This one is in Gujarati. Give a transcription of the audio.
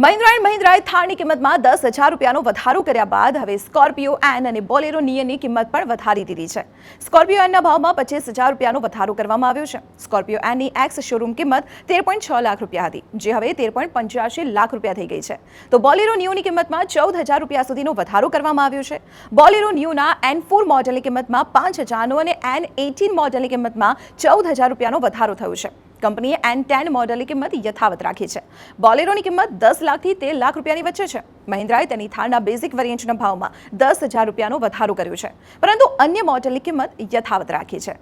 મહિન્દ્રા એન્ડ મહિન્દ્રાએ થારની કિંમતમાં 10,000 રૂપિયાનો વધારો કર્યા બાદ હવે સ્કોર્પિયો એન અને બોલેરો નિયોની કિંમત પણ વધારી દીધી છે. સ્કોર્પિયો એનના ભાવમાં 25,000 રૂપિયાનો વધારો કરવામાં આવ્યો છે. સ્કોર્પિયો એનની એક્સ શોરૂમ કિંમત 13.6 લાખ રૂપિયા હતી, જે હવે 13.85 લાખ રૂપિયા થઈ ગઈ છે. તો બોલેરો નિયોની કિંમતમાં 14,000 રૂપિયા સુધીનો વધારો કરવામાં આવ્યો છે. બોલેરો નિયોના N4 મોડલની કિંમતમાં 5,000નો અને N18 મોડલની કિંમતમાં 14,000 રૂપિયાનો વધારો થયો છે. કંપનીએ N10 મોડલની કિંમત યથાવત રાખી છે. બોલેરોની કિંમત 10 લાખથી 13 લાખ રૂપિયાની વચ્ચે છે. મહિન્દ્રાએ તેની થારના બેઝિક વેરિયન્ટના ભાવમાં 10,000 રૂપિયાનો વધારો કર્યો છે, પરંતુ અન્ય મોડલની કિંમત યથાવત રાખી છે.